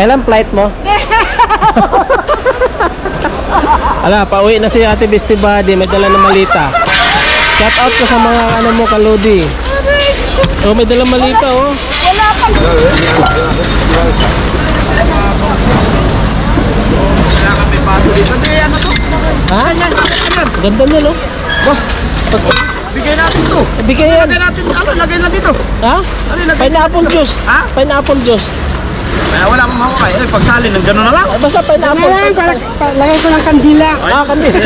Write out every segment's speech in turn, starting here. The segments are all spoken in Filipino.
Kailan flight mo? Ala, pauwi na si Ate Bestie Buddy, may dala ng malita. Shout out ko sa mga ano mo, Kalodi. Oh, may dala malita oh. Wala pang... Wala kami baso dito. Hindi, ano to? Ha? Ganda niya no? Bigay natin to. Bigay yan. Lagay natin, ano, lagay na dito. Ha? Pineapple juice. Ha? Pineapple juice. Kaya wala akong mahukay. Eh, pagsali ng gano'n na lang. Basta pineapple. Lagay ko ng kandila. Ah, kandila.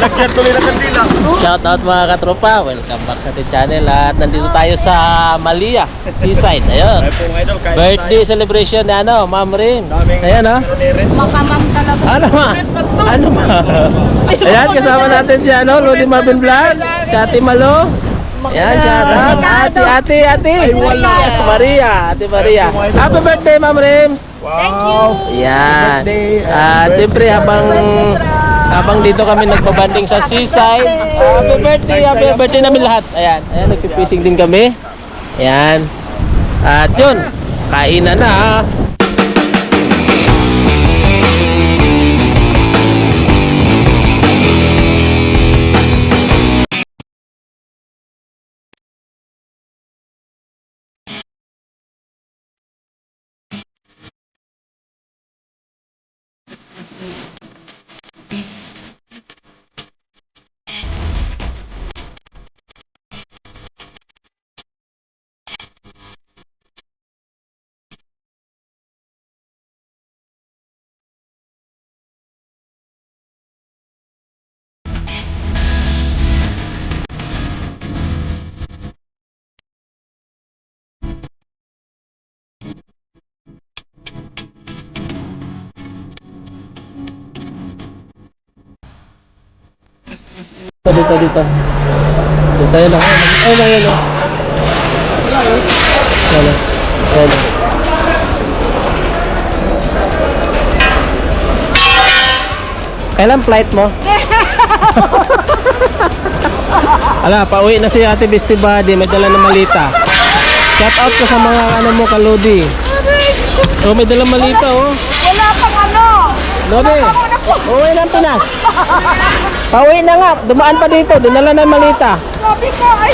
Lagyan tuloy ng kandila. Shout out mga katropa. Welcome back sa ating channel. At nandito tayo sa Malia, Seaside. Ayun. Birthday celebration ni ano, Ma'am Rim. Ayan oh. Makamam talaga. Ano ma? Ano ma? Ayan, kasama natin si ano, Lodi Marvin Vlog, si Ate Malo. Ayan, shout out. At si Ate Maria. Ate Maria. Happy birthday, Ma'am Rims. Thank you. Ayan. At siyempre habang dito kami nagbabanding sa Seaside. Happy birthday namin lahat. Ayan, nagpipising din kami. Ayan. At yun, kainan na. Dito. Dito tayo lang. Ayun. Ayun. Kailan flight mo? Ala, pauwi na si Ate Bestie Buddy, may dala ng malita. Shout out ko sa mga ano mo, Kalodi. Oh, may dala malita oh. Wala pang ano. Lodi, uwi ng Pinas. Pauwi na nga, dumaan pa dito, dinala ng malita. Sabi ko, ay,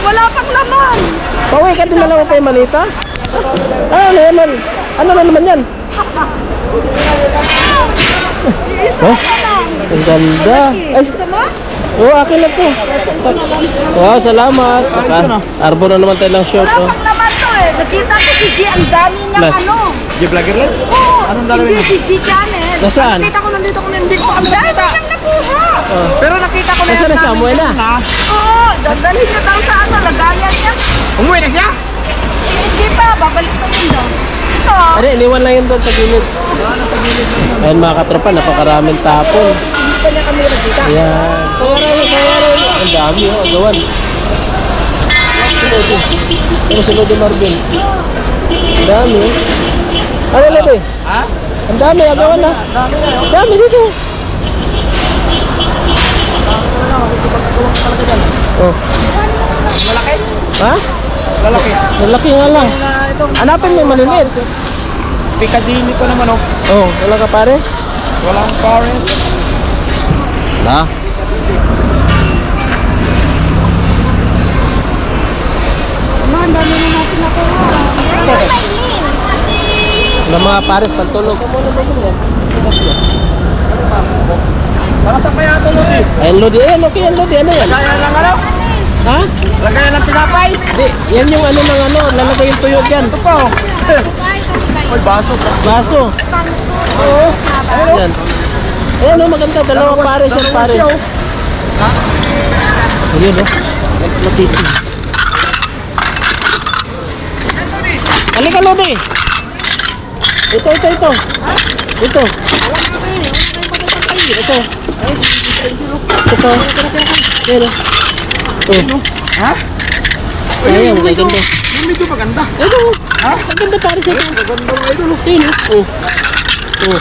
wala pang laman. Pauwi ka, dinala mo pa yung malita? Ano naman? Ano na naman yan? Oh, ang ganda. Ay, oh, akin na to. Wow, salamat. Arbo na naman tayo ng short. Wala Oh. pang laman to eh. Nakita ko si G, ang dami niyang Plus. ano. G-vlogger lang? Oo, Anong dalawa hindi niya? si G channel. Nasaan? Nakita ko nandito ko kami nakita. Dami niyang nakuha. Oh. Pero nakita ko na Nasaan na siya? namin Umuwi na? kanina. Oo, dadalhin niya daw sa ano, lagayan niya. Umuwi na siya? Hindi pa, babalik pa yun daw. Ito. Ano, iniwan lang yun doon sa gilid. Ayan mga katropa, napakaraming tapon. Hindi pa niya kami nakita. Ayan. Sayaro. Ang dami oh, agawan. Pero si Lodi Marvin. Ang dami oh. Ano Lodi? Ha? Ang dami, agawan na. Ang dami dito. Oh. Malaki? Ha? Lalaki. Malaki nga lang. Hanapin mo yung maliliit. Pikadini ko naman oh. Oh, wala ka pare? Walang forest. Wala. Man, dami na natin nakuha. Wala mga pares, pantulog. Para sa kaya ito Lodi? Ayan Lodi, ayan okay yan Lodi. Ano yan? Lagayan lang ano? Ha? Lagayan ng tinapay? Di, yan yung ano ng ano, lalagay yung tuyo dyan. Ito po. May baso. Baso. Oo. Ayan. Ayan o, maganda. Dalawang pares yan, pares. Ha? Ayun o. Matiti. Halika Lodi. Ito. Ito. Ito. Ayan o. Ito. Ha? Ayan, maganda. Yung medyo maganda. Ito. Ha? Maganda pares ito. Maganda ng idol. Ayun o. Oh.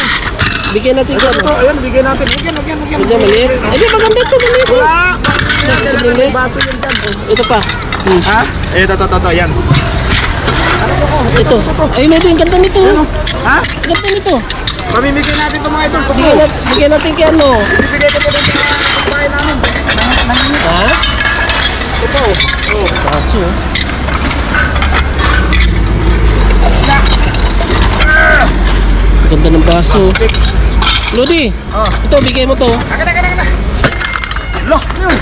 Bigyan natin ko. Ito, ayan, bigyan natin. Bigyan. Bigyan maliit. Ay, maganda ito, maliit. Wala. May baso yun dyan. Ito pa. Ha? Ito, yan. Ito. Ay, Lodi, ang ganda nito. Ha? Ang ganda nito. Pamimigay natin ito mga idol. Bigyan natin kay ano. Ibibigay ko po din sa bahay namin. Ha? Ito po. Oh. Kaso. Ganda ng baso. Lodi, Oh. ito, bigay mo to. Agad. Loh, yun.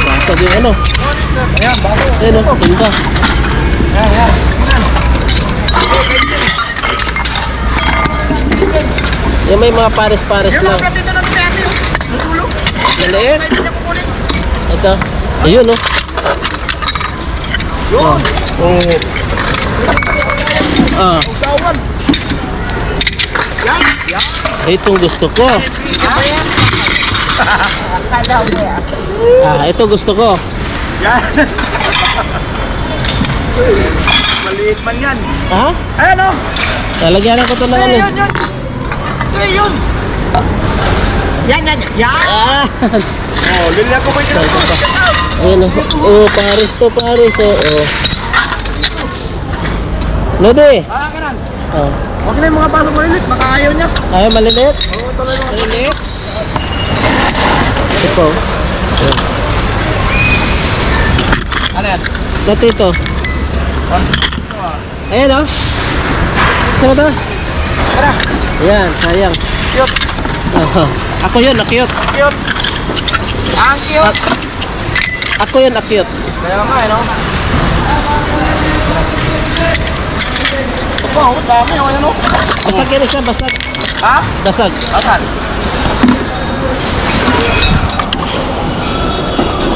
Basa din ano. Ayan, bago. Ayan o, ganda. Yan. Yan may mga pares-pares Yan lang. mga platito natin natin. Nutulo. Maliit. Pwede niya kukunin. Ito. Ayun o. Yun. Oh. Ah, Usawan. Yan. itong gusto ko. Ah, ito gusto ko. Yan. Maliit man yan. Ha? Ayan o. Lalagyan ko to ng ano. Yun. Yun. Yan. Ah! Oh, lilihan ko pa yun. Ayun o. Oh, pares to, pares. Oh. Lodi. Kanan. Oh. Huwag na yung mga baso malilit. Makaayaw niya. Ay, maliliit. Oo, tuloy mo. Maliliit. Ito. Ayun. Ano yan? Dati ito. Ayan o. Saan ito? Tara. Ayan, sayang. Cute. Oh. Ako yun, akyot. Cute. Ang cute. Ako yun, akyot. Kaya nga, no? Wow, dami o ano? Basag yan isa, basag. Ha? Basag. Asan?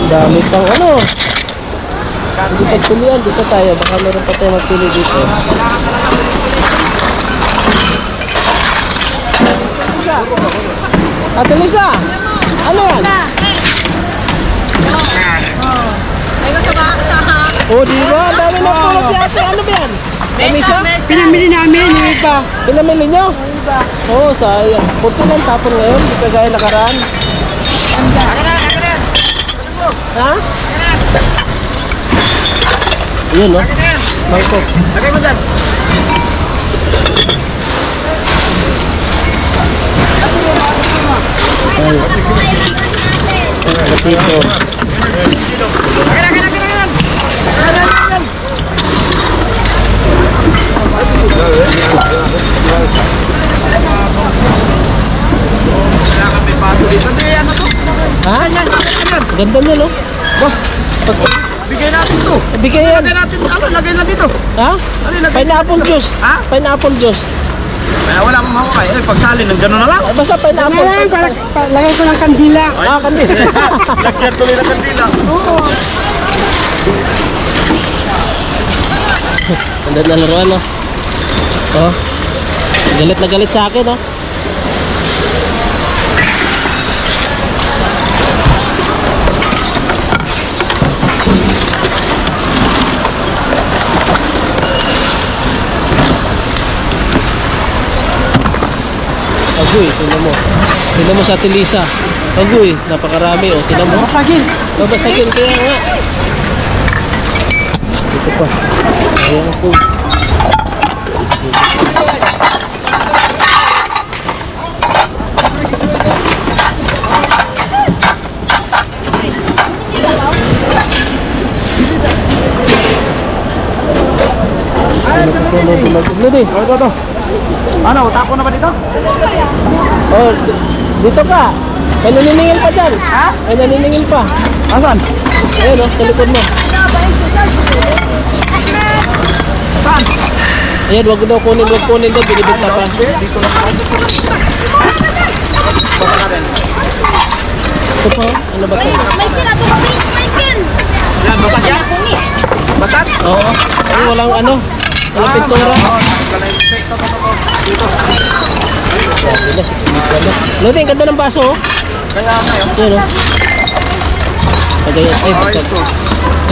Dami pang ano. Hindi pagpilian, dito tayo. Baka meron pa tayo magpili dito. Lisa! Ate Lisa! Ano yan? Ay, gusto ba? Oh, di ba? Ang dami na pulot si ate. Ano ba yan? Kamisa? Pinamili namin, yung iba. Pinamili nyo? Oo, oh, sayang. Punti lang tapon ngayon. Di kagaya nakaraan. Ha? Yun, no? Mangkok. Lagay mo dyan. Ay. Gatito. Wala kami baso dito. Hindi, ano to? Ha? Ganda nyo, no? Bigay natin to. Bigay yan. Lagay natin, ano? Lagay na dito. Ha? Ano, lagay Pineapple dito. juice. Ha? Pineapple juice. Kaya wala akong mahukay. Eh, pagsalin ng gano'n na lang. Basta pineapple. Lagay ko ng kandila. Ah, kandi. Lagyan tuloy na kandila. Ganda na laruan, no? Oh. Galit na galit sa akin, no? Agoy, tingnan mo. Tingnan mo sa Ate Lisa. Agoy, napakarami, oh. Tingnan mo. Masagin. Babasagin, kaya nga. Ito pa. Ayan ako. Lodi. Ito. Ano, tapo na ba dito? Oh, dito ka. May naniningil pa dyan. Ha? May naniningil pa. Asan? Ayun, oh, sa likod mo. Saan? Ayan, wag daw kunin, wag kunin daw. Binibig na pa. Dito na pa. Baka na rin. Ito pa, ano ba ito? May kinatubig, may kin. Yan, basag yan? Basag? Oo. Ay, walang ano. Walang pintura. Dito. Wala, siksik ka na. Lodi, ang ganda ng baso, oh. Kaya nga yun. Yan, oh. Tagayan, ay, basag.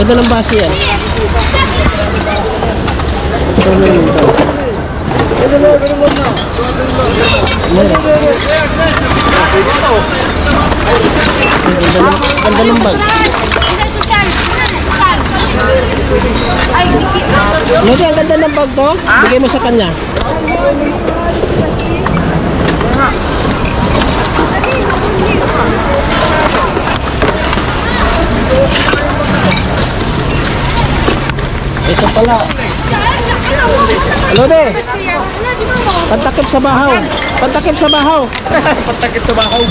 Ganda ng baso yan. Gusto mo yun daw. Meron. Ang ganda ng bag. Susan. Ay, dikit. Lodi, ang ganda ng bag to. Bigay mo sa kanya. Ito pala. Lodi, pantakip sa bahaw. Pantakip sa bahaw. Patakit sa bahaw.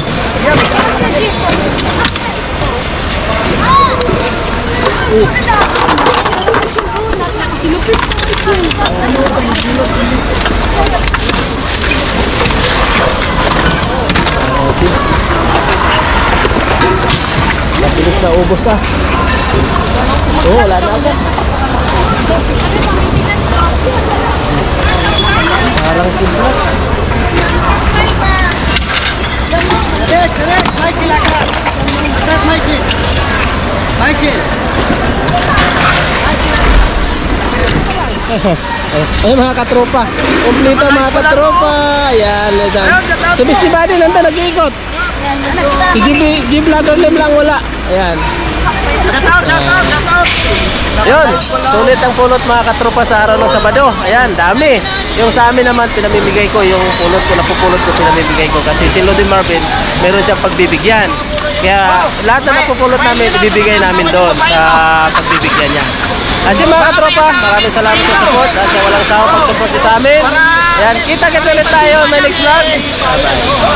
Mabilis na ubos ah. Oo, wala na agad. Parang kidlat. Ayun mga katropa. Kompleto mga katropa. Ayan. Si Misty Buddy nandun nag-iikot. I-give vlogger lim lang wala. Ayan. Shout out. Yun, sulit ang pulot mga katropa sa araw ng Sabado. Ayan, dami. Yung sa amin naman, pinamimigay ko. Yung pulot ko, napupulot ko, pinamimigay ko. Kasi si Lodi Marvin, meron siyang pagbibigyan. Kaya lahat na napupulot namin, ibibigay namin doon sa pagbibigyan niya. At yung mga katropa, maraming salamat sa support at sa walang sawang pag-support niyo sa amin. Ayan, kita-kits ulit tayo. May next vlog. Bye-bye.